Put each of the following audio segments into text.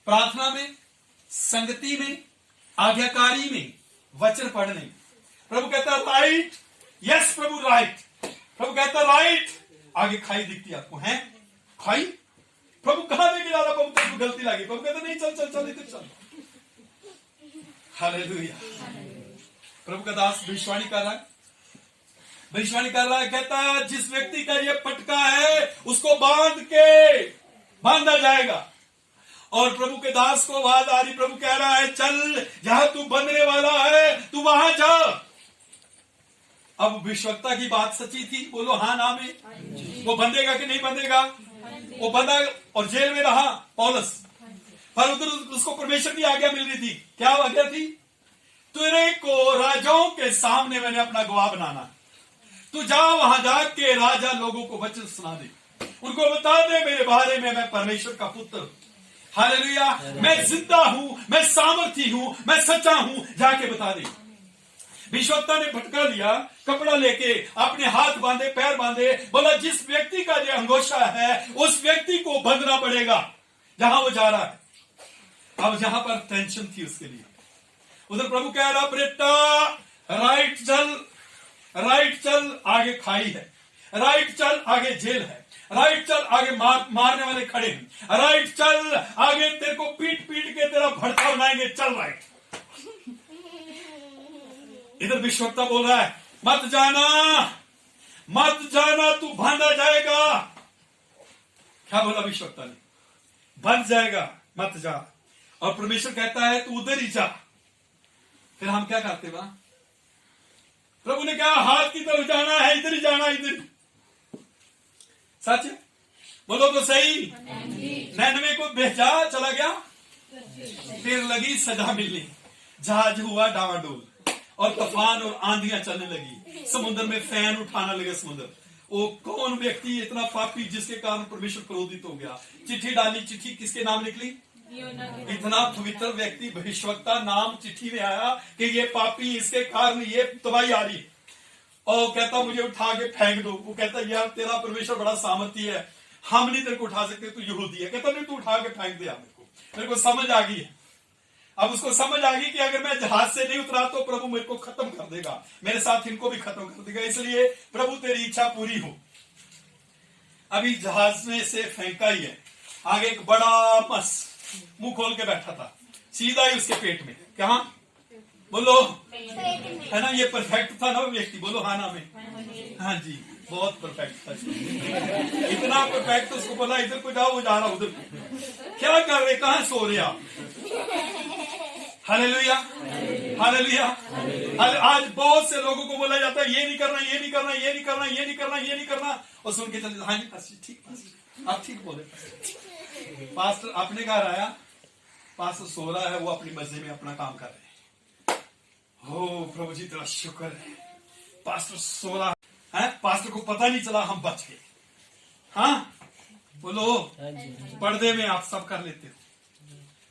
प्रार्थना में, संगति में, आज्ञाकारी में, वचन पढ़ने में। प्रभु कहता है राइट, यस प्रभु राइट। प्रभु कहता है राइट, आगे खाई दिखती है आपको, है खाई। प्रभु कहां लेके जा रहा? प्रभु तेरे गलती लगी। प्रभु कहता नहीं, चल चल चल, इधर चल। हालेलुया। प्रभु का दास भविष्यवाणी कर रहा है, भविष्यवाणी कर रहा है। कहता है जिस व्यक्ति का ये पटका है उसको बांधा जाएगा। और प्रभु के दास को आवाज आ रही, प्रभु कह रहा है चल, जहां तू बंधने वाला है तू वहां जा। अब भविष्यवक्ता की बात सच्ची थी, बोलो हाँ ना में। वो बंधेगा कि नहीं बंधेगा? वो बंधा और जेल में रहा पौलुस, पर उधर उसको परमेश्वर की आज्ञा मिल रही थी। क्या आज्ञा थी? तेरे को राजाओं के सामने मैंने अपना गवाह बनाना। तू जा, वहां जाके राजा लोगों को वचन सुना दे, उनको बता दे मेरे बारे में मैं परमेश्वर का पुत्र हूं। हालेलुया। मैं जिंदा हूं, मैं सामर्थी हूं, मैं सच्चा हूं, जाके बता दे। भविष्यवक्ता ने भटका लिया, कपड़ा लेके अपने हाथ बांधे, पैर बांधे, बोला जिस व्यक्ति का जो अंगोछा है उस व्यक्ति को बंधना पड़ेगा जहां वो जा रहा है। अब जहां पर टेंशन थी उसके लिए, उधर प्रभु कह रहा बेटा राइट चल, राइट चल, आगे खाई है, राइट चल, आगे जेल है, राइट चल, आगे मारने वाले खड़े हैं, राइट चल, आगे तेरे को पीट पीट के तेरा भड़का बनाएंगे, चल राइट। इधर भविष्यवक्ता बोल रहा है मत जाना, मत जाना, तू बांधा जाएगा। क्या बोला भविष्यवक्ता ने? बंध जाएगा, मत जा। और परमेश्वर कहता है तू उधर ही जा। फिर हम क्या करते वहां? प्रभु ने कहा हाथ की तरफ जाना है, इधर ही जाना, इधर। सच बोलो तो सही। नैनवे को भेजा, चला गया, फिर लगी सजा मिलनी, जहाज हुआ डावाडोल और तूफान और आंधियां चलने लगी, समुद्र में फैन उठाना लगे समुद्र। वो कौन व्यक्ति इतना पापी जिसके कारण परमेश्वर क्रोधित हो गया? चिट्ठी डाली, चिट्ठी किसके नाम निकली? इतना पवित्र व्यक्ति भविष्यवक्ता नाम चिट्ठी में आया कि ये पापी, इसके कारण ये तबाही आ रही है। और कहता मुझे उठा के फेंक दो। वो कहता यार तेरा परमेश्वर बड़ा सामर्थी है, हम नहीं तेरे को उठा सकते, तू यहूदी है। कहता नहीं, तू उठा के फेंक दे मेरे को समझ आ गई है। अब उसको समझ आ गई कि अगर मैं जहाज से नहीं उतरा तो प्रभु मेरे को खत्म कर देगा, मेरे साथ इनको भी खत्म कर देगा, इसलिए प्रभु तेरी इच्छा पूरी हो। अभी जहाज में से फेंका ही है, आगे एक बड़ा मस मुंह खोल के बैठा था, सीधा ही उसके पेट में। क्या बोलो? है ना, ये परफेक्ट था ना व्यक्ति? बोलो हाँ ना में। हाँ जी, बहुत परफेक्ट था, इतना परफेक्ट। उसको बोला इधर को जाओ, वो जा रहा उधर। क्या कर रहे, कहां सो रहे आप? Hallelujah, hallelujah. आज बहुत से लोगों को बोला जाता है ये नहीं करना, ये नहीं करना, ये नहीं करना, ये नहीं करना, ये नहीं करना, और सुन के चले हाँ जी ठीक, आप ठीक बोले। पास्टर अपने घर आया, पास्टर सो रहा है, वो अपनी मस्जिद में अपना काम कर रहे हैं। हो प्रभु जी तेरा शुक्र है, पास्टर सो रहा है, पास्टर को पता नहीं चला, हम बच गए। हाँ बोलो, पर्दे में आप सब कर लेते हो।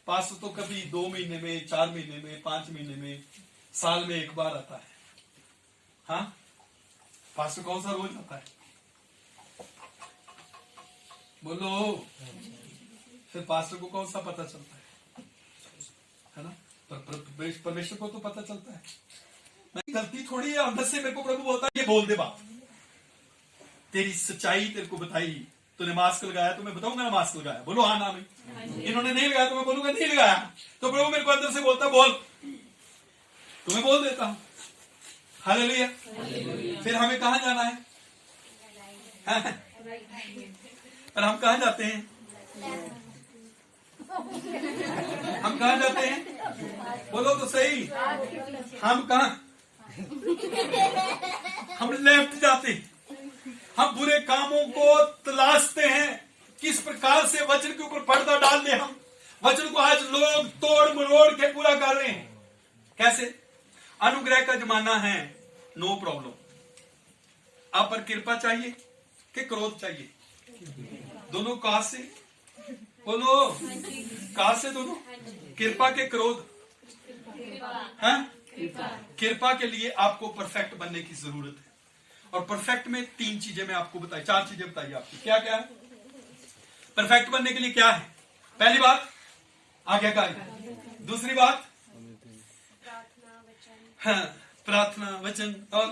पास्टर तो कभी 2 महीने में, 4 महीने में, 5 महीने में, साल में एक बार आता है। हाँ पास्टर कौन सा रोज आता है? बोलो, फिर पास्टर को कौन सा पता चलता है ना? पर परमेश्वर को तो पता चलता है। मेरी गलती थोड़ी है, अंदर से मेरे को प्रभु बोलता है ये बोल दे बात, तेरी सच्चाई तेरे को बताई। तूने मास्क लगाया तो मैं बताऊंगा ना मास्क लगाया, बोलो हाँ ना में। इन्होंने नहीं लगाया तो मैं बोलूंगा नहीं लगाया। तो प्रभु मेरे को अंदर से बोलता बोल, तुम्हें बोल देता हूं। हालेलुया। फिर हमें कहां जाना है? पर हम कहां जाते हैं? हम कहां जाते हैं? बोलो तो सही। हम कहां? हम लेफ्ट जाते हैं। हम बुरे कामों को तलाशते हैं, किस प्रकार से वचन के ऊपर पर्दा डाल दे। हम वचन को आज लोग तोड़ मरोड़ के पूरा कर रहे हैं। कैसे? अनुग्रह का जमाना है, नो प्रॉब्लम। आप पर कृपा चाहिए कि क्रोध चाहिए? दोनों कहां से? बोलो, कहां से दोनों? कृपा के क्रोध? है कृपा के लिए आपको परफेक्ट बनने की जरूरत है। और परफेक्ट में 3 चीजें मैं आपको बताई, 4 चीजें बताई आपको। क्या क्या है परफेक्ट बनने के लिए? क्या है? पहली बात आज्ञाकारी। दूसरी बात हाँ, प्रार्थना वचन और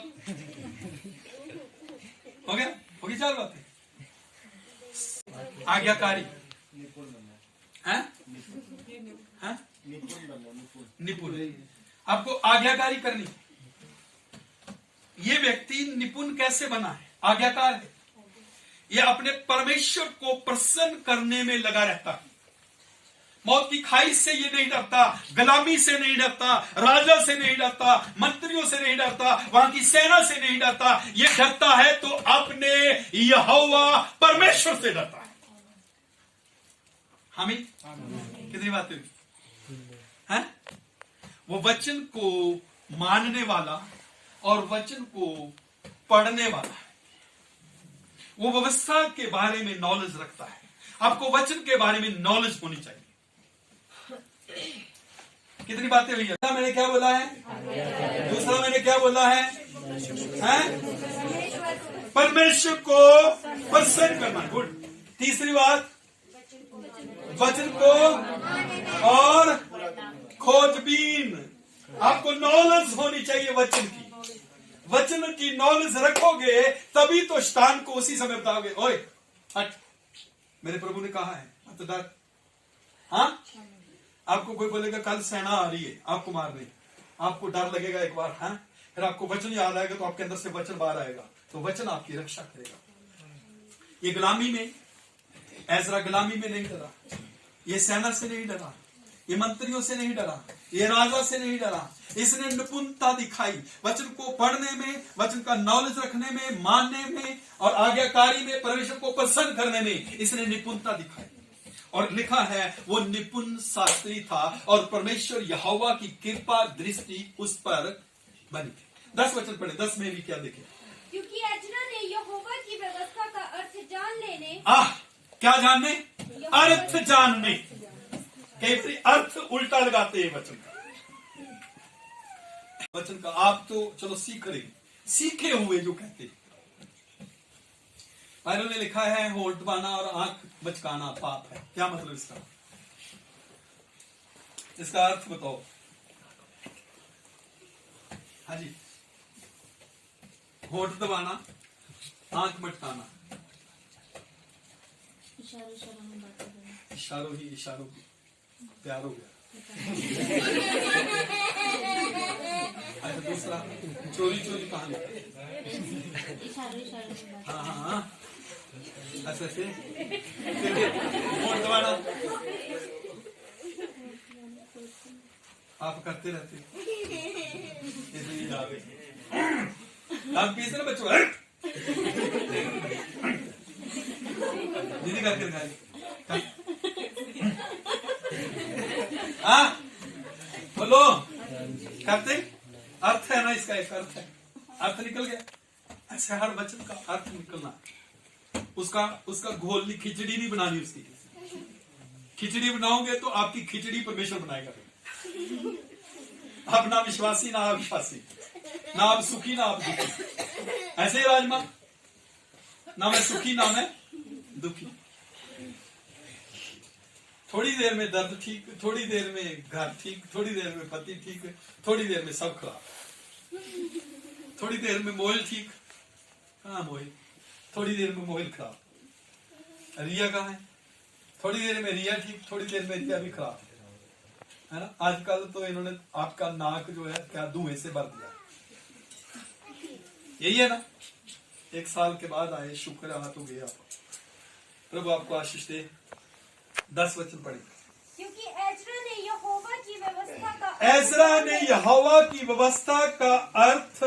हो गया, होगी 4 बातें। आज्ञाकारी है, निपुण। आपको आज्ञाकारी करनी। ये व्यक्ति निपुण कैसे बना है? आज्ञाकार है। ये अपने परमेश्वर को प्रसन्न करने में लगा रहता है। मौत की खाई से ये नहीं डरता, गुलामी से नहीं डरता, राजा से नहीं डरता, मंत्रियों से नहीं डरता, वहां की सेना से नहीं डरता। ये डरता है तो अपने यहोवा परमेश्वर से डरता है। हामी कितनी बात है? वो वचन को मानने वाला और वचन को पढ़ने वाला है। वो व्यवस्था के बारे में नॉलेज रखता है। आपको वचन के बारे में नॉलेज होनी चाहिए। कितनी बातें हुई है? मैंने क्या बोला है? दूसरा मैंने क्या बोला है? परमेश्वर को प्रसन्न करना। गुड। तीसरी बात वचन को और खोजबीन। आपको नॉलेज होनी चाहिए वचन की। वचन की नॉलेज रखोगे तभी तो शैतान को उसी समय बताओगे, ओए हट, मेरे प्रभु ने कहा है मत डर। हाँ, आपको कोई बोलेगा कल सेना आ रही है आपको मारने, आपको डर लगेगा एक बार। हाँ, फिर आपको वचन याद आएगा तो आपके अंदर से वचन बाहर आएगा, तो वचन आपकी रक्षा करेगा। ये गुलामी में, एजरा गुलामी में नहीं डरा, ये सेना से नहीं डरा, ये मंत्रियों से नहीं डरा, ये राजा से नहीं डरा। इसने निपुणता दिखाई वचन को पढ़ने में, वचन का नॉलेज रखने में, मानने में और आज्ञाकारी में, परमेश्वर को प्रसन्न करने में इसने निपुणता दिखाई। और लिखा है वो निपुण शास्त्री था और परमेश्वर यहोवा की कृपा दृष्टि उस पर बनी थी। 10 वचन पढ़े, 10 में भी क्या देखे? क्योंकि एजरा ने यहोवा की व्यवस्था का अर्थ जान लेने। क्या जानने? अर्थ जानने। कई बार अर्थ उल्टा लगाते हैं वचन का। वचन का आप तो चलो सीख रहे, सीखे हुए जो कहते हैं। बाइबल में लिखा है होंठ दबाना और आंख बचकाना पाप है। क्या मतलब इसका? इसका अर्थ बताओ। हाँ जी, होंठ दबाना, आंख मटकाना, इशारों ही इशारों की प्यार हो गया। अच्छा, दूसरा चोरी चोरी कहाँ लिखा? हाँ हाँ हाँ, अच्छा फिर वोट दबाना आप करते रहते। आप पीछे ना बच्चों दीदी करके दिखाई। हाँ बोलो, करते अर्थ है ना इसका, एक अर्थ है, अर्थ निकल गया। अच्छा, हर वचन का अर्थ निकलना, उसका घोलनी खिचड़ी नहीं बनानी। उसकी खिचड़ी बनाओगे तो आपकी खिचड़ी परमेश्वर बनाएगा। आप ना विश्वासी ना अविश्वासी, ना आप सुखी ना आप दुखी। ऐसे ही राजमा, ना मैं सुखी ना मैं दुखी। थोड़ी देर में दर्द ठीक, थोड़ी देर में घर ठीक, थोड़ी देर में पति ठीक, थोड़ी देर में सब खराब। थोड़ी देर में मोबाइल ठीक, हाँ मोबाइल, थोड़ी देर में मोबाइल खराब। रिया कहाँ है? थोड़ी देर में रिया ठीक, थोड़ी देर में रिया भी खराब है ना। आजकल तो इन्होंने आपका नाक जो है क्या धुएं से भर दिया। यही है ना। 1 साल के बाद आए, शुक्र आ तो गया। प्रभु आपको आशीष दे। 10 वचन पढ़े। क्योंकि एजरा ने यहोवा की व्यवस्था का अर्थ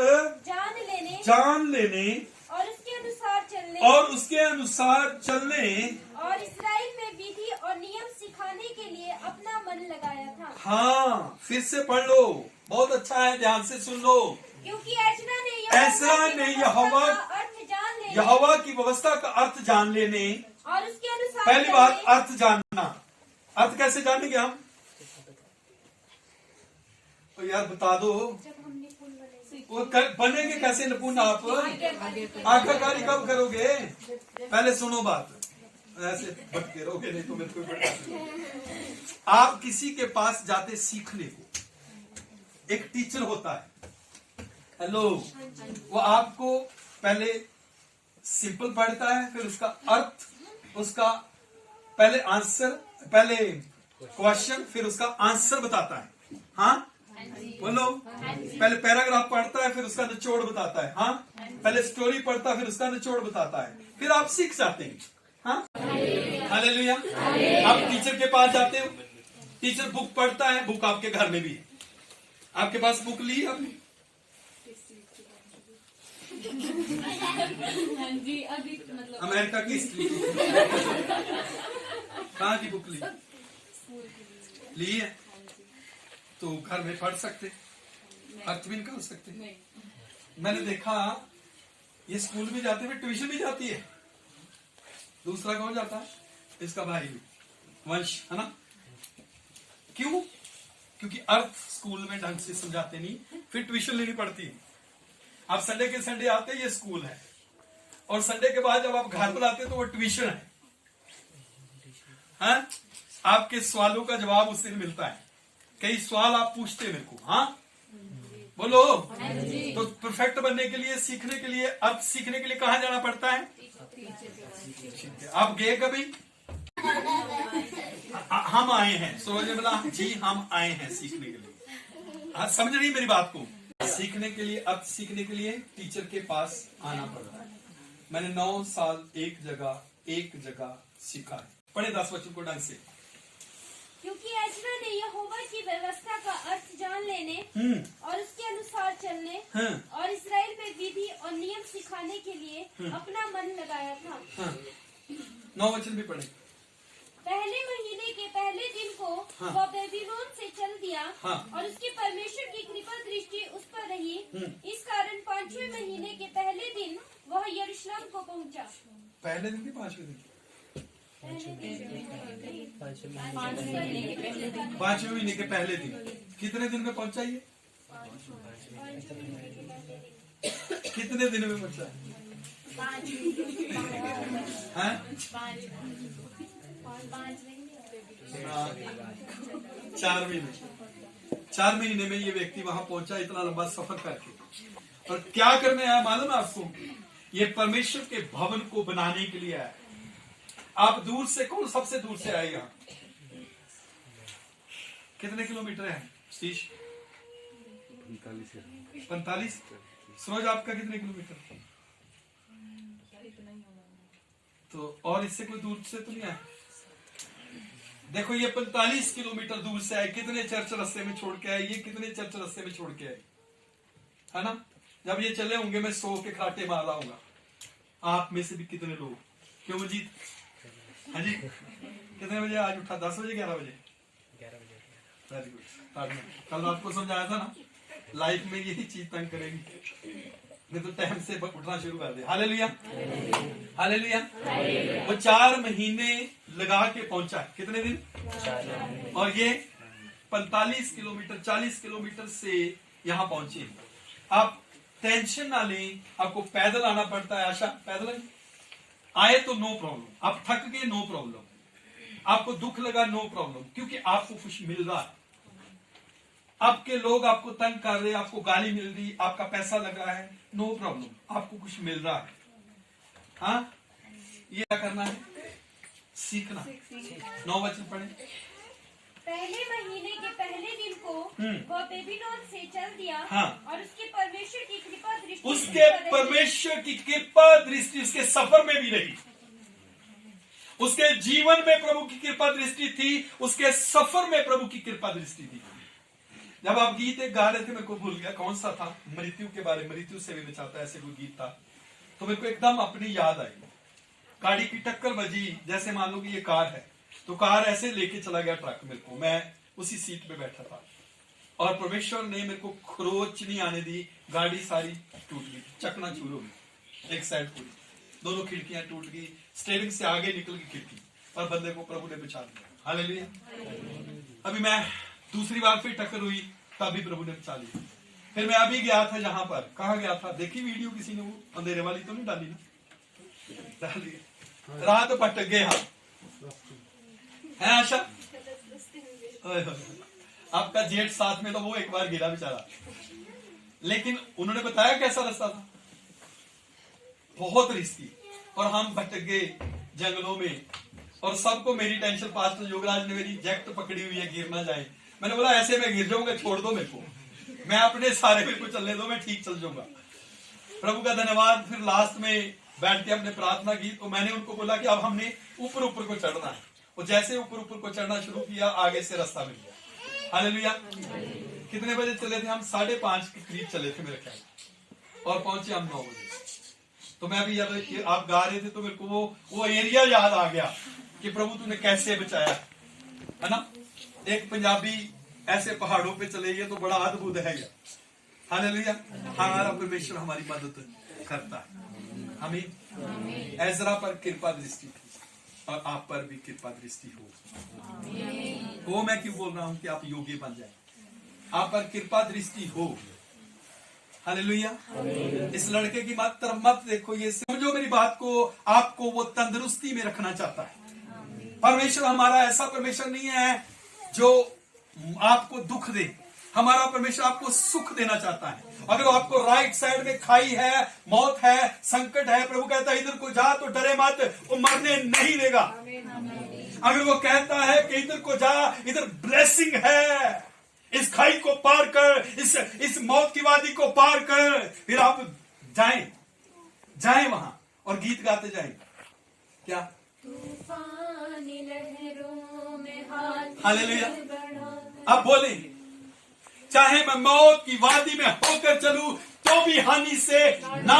जान लेने और उसके अनुसार चलने और इस्राएल में विधि और नियम सिखाने के लिए अपना मन लगाया था। हाँ, फिर से पढ़ लो, बहुत अच्छा है, ध्यान से सुन लो। क्योंकि एजरा ने यहोवा की व्यवस्था का अर्थ जान लेने और उसके अनुसार पहली बात अर्थ जानना। अर्थ कैसे जानेंगे हम? तो यार बता दो, वो बनेंगे कैसे निपुण आप? आज्ञाकारी कब करोगे? पहले सुनो बात, ऐसे भटके रहोगे नहीं तो मैं कोई आप किसी के पास जाते सीखने को, एक टीचर होता है, हेलो, वो आपको पहले सिंपल पढ़ता है, फिर उसका अर्थ, उसका पहले आंसर, पहले क्वेश्चन, फिर उसका आंसर बताता है। हाँ बोलो। पहले पैराग्राफ पढ़ता है, फिर उसका निचोड़ बताता है। हाँ, पहले स्टोरी पढ़ता है, फिर उसका निचोड़ बताता है, फिर आप सीख जाते हैं। हाँ, हालेलुया। आप टीचर के पास जाते हो, टीचर बुक पढ़ता है, बुक आपके घर में भी है। आपके पास बुक ली आपने? जी, अभी मतलब अमेरिका की हिस्ट्री कहाँ की बुक ली? ली है तो घर में पढ़ सकते, अर्थ भी निकाल सकते। मैंने देखा ये स्कूल भी जाते हुए ट्यूशन भी जाती है। दूसरा कौन जाता है? इसका भाई भी, वंश, है ना? क्यों? क्योंकि अर्थ स्कूल में ढंग से समझाते नहीं, फिर ट्यूशन लेनी पड़ती है। आप संडे के संडे आते हैं, ये स्कूल है, और संडे के बाद जब आप घर पर आते हैं तो वो ट्यूशन है। हाँ? आपके सवालों का जवाब उस दिन मिलता है। कई सवाल आप पूछते हैं मेरे को। हाँ बोलो। तो परफेक्ट बनने के लिए, सीखने के लिए, अर्थ सीखने के लिए कहाँ जाना पड़ता है? आप गए कभी? हम आए हैं, सोचे बोला जी हम आए हैं सीखने के लिए। हाँ, समझ रही मेरी बात को? सीखने के लिए, अर्थ सीखने के लिए टीचर के पास आना पड़ता है। मैंने 9 साल एक जगह सीखा है। पढ़े 10 बच्चों को ढंग से। क्योंकि एजरा ने यहोवा की व्यवस्था का अर्थ जान लेने और उसके अनुसार चलने और इस्राएल में विधि और नियम सिखाने के लिए अपना मन लगाया था। 9 वचन भी पढ़े। पहले महीने के पहले दिन को वह बेबीलोन से चल दिया और उसके परमेश्वर की कृपा दृष्टि उस पर रही। इस कारण 5वें महीने के पहले दिन वह यरूशलेम को पहुंचा। पहले दिन के 5वें दिन? 5वें महीने के पहले दिन। कितने दिन में पहुंचा ये? कितने दिन में पहुंचा? 4 महीने में ये व्यक्ति वहां पहुंचा, इतना लंबा सफर करके। और क्या करने आया मालूम है आपको? ये परमेश्वर के भवन को बनाने के लिए आया। आप दूर से, कौन सबसे दूर से आए यहाँ? कितने किलोमीटर है शीश? 45। सूरज आपका कितने किलोमीटर? तो और इससे कोई दूर से तो नहीं आया। देखो ये 45 किलोमीटर दूर से आए। कितने चर्च रास्ते में छोड़ के आए? ये कितने चर्च रास्ते में छोड़ के आए, है ना? जब ये चले होंगे मैं 100 के खाटे मार रहा हूँ। आप में से भी कितने लोग? क्यों मजीद? हाँ जी, कितने बजे आज उठा? 10 बजे 11 बजे? 11 बजे। Very good. कल रात को समझाया था ना, लाइफ में यही चीज तंग करेगी, नहीं तो टाइम से उठना शुरू कर दे। Hallelujah, hallelujah. वो 4 महीने लगा के पहुंचा। कितने दिन? और ये 45 किलोमीटर 40 किलोमीटर से यहाँ पहुंचे। आप टेंशन ना लें, आपको पैदल आना पड़ता है। आशा पैदल आए तो नो प्रॉब्लम, आप थक गए नो प्रॉब्लम, आपको दुख लगा नो प्रॉब्लम, क्योंकि आपको कुछ मिल रहा है। आपके लोग आपको तंग कर रहे, आपको गाली मिल रही, आपका पैसा लगा है, नो प्रॉब्लम, आपको कुछ मिल रहा है। हाँ, ये क्या करना है? सीखना। 9 वचन पढ़े। पहले महीने के पहले दिन को वह बेबीलोन से चल दिया और उसके परमेश्वर की कृपा दृष्टि, उसके परमेश्वर की कृपा दृष्टि उसके सफर में भी रही। उसके जीवन में प्रभु की कृपा दृष्टि थी, उसके सफर में प्रभु की कृपा दृष्टि थी। जब आप गीत एक गा रहे थे, मेरे को भूल गया कौन सा था, मृत्यु के बारे में, मृत्यु से भी बचाता है, ऐसे कोई गीत था। तो मेरे को एकदम अपनी याद आई। गाड़ी की टक्कर बजी, जैसे मान लो कि ये कार है, तो कार ऐसे लेके चला गया ट्रक मेरे को, मैं उसी सीट पे बैठा था, और परमेश्वर ने मेरे को खरोच नहीं आने दी। गाड़ी सारी टूट गई, चकनाचूर हो गई, एक साइड पूरी, दोनों खिड़कियां टूट गई, स्टीयरिंग से आगे निकल गई खिड़की, और बंदे को प्रभु ने बचा दिया। हालेलुया। अभी मैं दूसरी बार फिर टक्कर हुई, तब भी प्रभु ने बचा लिया। फिर मैं अभी गया था जहां पर, कहाँ गया था? देखी वीडियो किसी ने? वो अंधेरे वाली तो नहीं डाली ना? डाली। रात भटक गए हम, है आशा? ओए होए। आपका जेठ साथ में तो वो एक बार गिरा बेचारा, लेकिन उन्होंने बताया कैसा रास्ता था, बहुत रिस्की। और हम भटक गए जंगलों में, और सबको मेरी टेंशन, पास्टर योगराज ने मेरी जैकेट पकड़ी हुई है गिर ना जाए। मैंने बोला ऐसे मैं गिर जाऊंगा, छोड़ दो मेरे को, मैं अपने सारे मेरे को चलने दो, मैं ठीक चल जाऊंगा। प्रभु का धन्यवाद। फिर लास्ट में बैठ के हमने प्रार्थना की, तो मैंने उनको बोला कि अब हमने ऊपर ऊपर को चढ़ना है, और जैसे ऊपर ऊपर को चढ़ना शुरू किया, आगे से रास्ता मिल गया। हालेलुया। कितने बजे चले थे हम? 5:30 के करीब चले थे मेरे ख्याल, और पहुंचे हम 9 बजे। तो मैं अभी आप गा रहे थे तो मेरे को वो एरिया याद आ गया कि प्रभु तूने कैसे बचाया, है ना। एक पंजाबी ऐसे पहाड़ों पे चले गए तो बड़ा अद्भुत है ये। हालेलुया। हमारा परमेश्वर हमारी मदद करता है। आमीन। एजरा पर कृपा दृष्टि थी, और आप पर भी कृपा दृष्टि हो। वो मैं क्यों बोल रहा हूं कि आप योग्य बन जाए, आप पर कृपा दृष्टि हो। हालेलुया। इस लड़के की तरफ मत देखो, ये समझो मेरी बात को, आपको वो तंदुरुस्ती में रखना चाहता है। परमेश्वर हमारा ऐसा परमेश्वर नहीं है जो आपको दुख दे, हमारा परमेश्वर आपको सुख देना चाहता है। अगर आपको राइट साइड में खाई है, मौत है, संकट है, प्रभु कहता है इधर को जा तो डरे मत, वो मरने नहीं देगा। अगर वो कहता है कि इधर को जा, इधर ब्लेसिंग है, इस खाई को पार कर, इस मौत की वादी को पार कर, फिर आप जाएं वहां और गीत गाते जाएं। क्या? तूफानी लहरों में हाथ हालेलुया। बढ़ा, अब बोले, चाहे मैं मौत की वादी में होकर चलूं तो भी हानि से ना